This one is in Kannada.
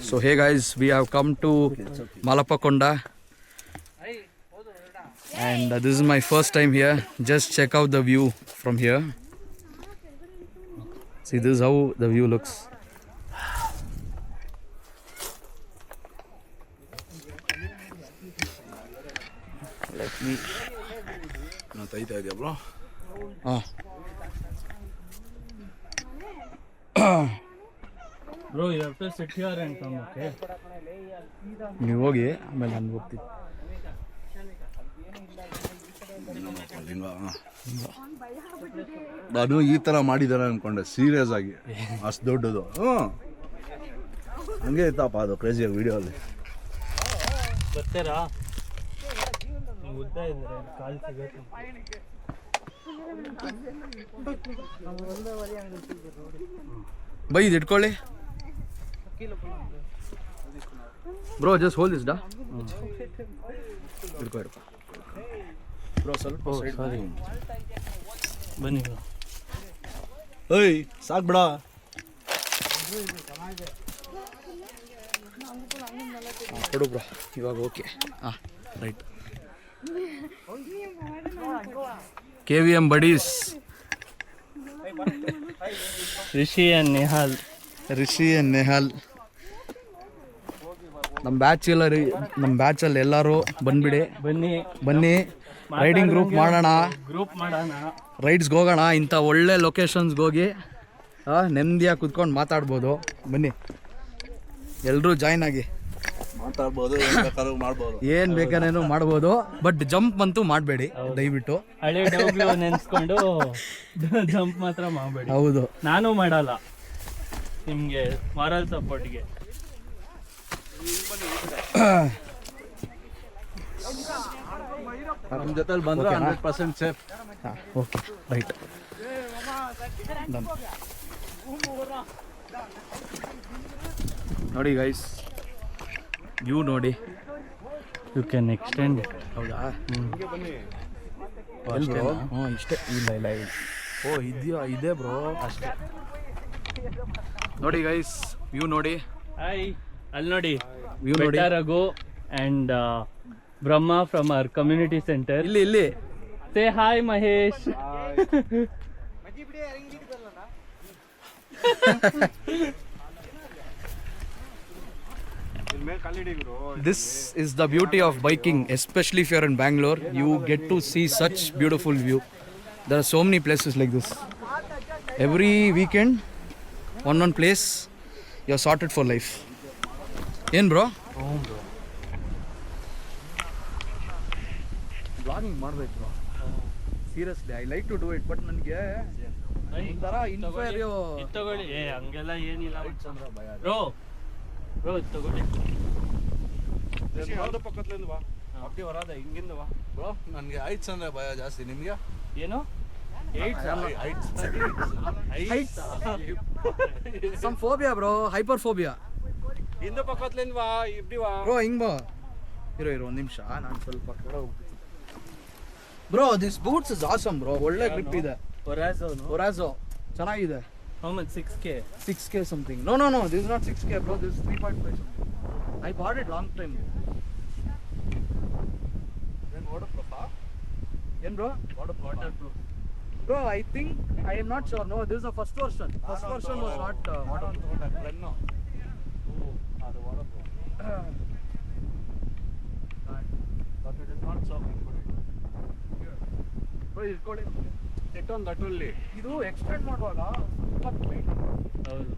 So hey guys, we have come to Malapakonda and this is my first time here. Just check out the view from here. See, this is how the view looks. Let me. bro. Bro, you have to sit here and come, okay? ನೀವು ಹೋಗಿ ಆಮೇಲೆ ನಾನು ಹೋಗ್ತೀನಿ. ನಾನು ಈ ತರ ಮಾಡಿದಾರೆ ಅನ್ಕೊಂಡೆ, ಸೀರಿಯಸ್ ಆಗಿ ಅಷ್ಟು ದೊಡ್ಡದು. ಹಂಗೆ ಇತ್ತಪ್ಪ ಅದು ಕ್ರೇಜಿಯಾಗಿ ವಿಡಿಯೋ ಅಲ್ಲಿ. ಬರ್ತೀರಾ? ಉದ್ದ ಇದ್ರೆ ಕಾಲು ಸಿಗುತ್ತೆ. ಬೈ ಇದು ಇಟ್ಕೊಳ್ಳಿ. ಬ್ರೋ ಜಸ್ಟ್ ಹೋಲ್ ದಿಸ್ ಡಾ. ಇಟ್ಕೊ ಬ್ರೋ ಸ್ವಲ್ಪ ಬನ್ನಿ. ಏಯ್ ಸಾಕು ಬಿಡ. ಕೊಡು ಬ್ರೋ ಇವಾಗ. ಓಕೆ, ಹಾಂ right. KVM buddies. Rishi and Nehal. ನಮ್ಮ ಬ್ಯಾಚಲ್ಲಿ ಎಲ್ಲರೂ ಬಂದ್ಬಿಡಿ. ಬನ್ನಿ ರೈಡಿಂಗ್ ಗ್ರೂಪ್ ಮಾಡೋಣ. ರೈಡ್ಸ್ಗೆ ಹೋಗೋಣ. ಇಂಥ ಒಳ್ಳೆ ಲೊಕೇಶನ್ಸ್ಗೆ ಹೋಗಿ ನೆಮ್ಮದಿಯಾಗಿ ಕುತ್ಕೊಂಡು ಮಾತಾಡ್ಬೋದು. ಬನ್ನಿ ಎಲ್ಲರೂ ಜಾಯ್ನ್ ಆಗಿ. ಮಾತಾಡ್ಬೋದು, ಏನು ಬೇಕಾರೇನು ಮಾಡ್ಬೋದು, ಬಟ್ ಜಂಪ್ ಅಂತೂ ಮಾಡಬೇಡಿ ದಯವಿಟ್ಟು. ಹಳೆ ನೆನ್ಸ್ಕೊಂಡು ಜಂಪ್ ಮಾತ್ರ ಮಾಡಬೇಡಿ. ಹೌದು, ನಾನು ಮಾಡಲ್ಲ. ನಿಮಗೆ ಮಾರಲ್ ಸಪೋರ್ಟ್ಗೆ. ನಮ್ಮ ಜೊತೆಲಿ ಬಂದ್ರೆ 100% ಸೇಫ್. Okay right. ನೋಡಿ ಗೈಸ್, ವ್ಯೂ ನೋಡಿ. You can extend. ಹೌದಾ? ಹ್ಞೂ ಇಷ್ಟೇ. ಇಲ್ಲ ಓ ಇದೆಯಾ? ಇದೆ ಬ್ರೋ ಅಷ್ಟೇ. ನೋಡಿ ಗೈಸ್, ವ್ಯೂ ನೋಡಿ. ಹಾಯ್, ಅಲ್ಲಿ ನೋಡಿ ವ್ಯೂ ನೋಡಿ. Raghu and Brahma from our community centre. ಇಲ್ಲಿ say hi Mahesh. This is the beauty of biking, especially if you're in Bangalore. You get to see such beautiful view. There are so many places like this. Every weekend, one place, you're sorted for life. Yen bro? Vlogging ಮಾಡ್ಬೇಕು bro. Seriously, I like to do it, but ನನಗೆ ಒಂಥರ inferior. ತಗೊಳ್ಳಿ. ಹಂಗೆಲ್ಲ ಏನಿಲ್ಲ ಬ್ರೋ. ತಗೊಳ್ಳಿ. ಪಕ್ಕದಿಂದ ಬಾ, ಅಪ್ಪಿ ಹೊರದ ಹಿಂಗಿಂದ ಬಾ ಬ್ರೋ. ನನಗೆ ಹೈಟ್ಸ್ ಅಂದ್ರೆ ಭಯ ಜಾಸ್ತಿ. ನಿಮ್ಗೆ ಏನು? Some phobia bro, hyperphobia. ಹಿಂದೆ ಪಕ್ಕದಿಂದ ಬಾ, ಇಬ್ಡಿ ಬಾ ಬ್ರೋ. ಹಿಂಗ್ ಬಾ. ಇರೋ ಒಂದು ನಿಮಿಷ, ನಾನು ಸ್ವಲ್ಪ ಕೆಳ ಹೋಗ್ತೀನಿ. Bro this boots is awesome bro. ಒಳ್ಳೆ ಗ್ರಿಪ್ ಇದೆ. ಒರಾಜೋ ಚೆನ್ನಾಗಿದೆ. How much? 6K? 6K something. No, this is not 6K bro, this is 3.5 something. I bought it long time. then waterproof. Yen bro? Waterproof. Bro, I think, I am not sure. No, this is the first version. First version was not waterproof. Lenno. ಅದು waterproof. But it is not so good. Bro, ಇಟ್ಕೊಳ್ಳಿ. ಎಷ್ಟೊಂದು ದಟ್ಟಲ್ಲಿ ಇದು ಎಕ್ಸ್ಟೆಂಡ್ ಮಾಡುವಾಗ ಹೌದು.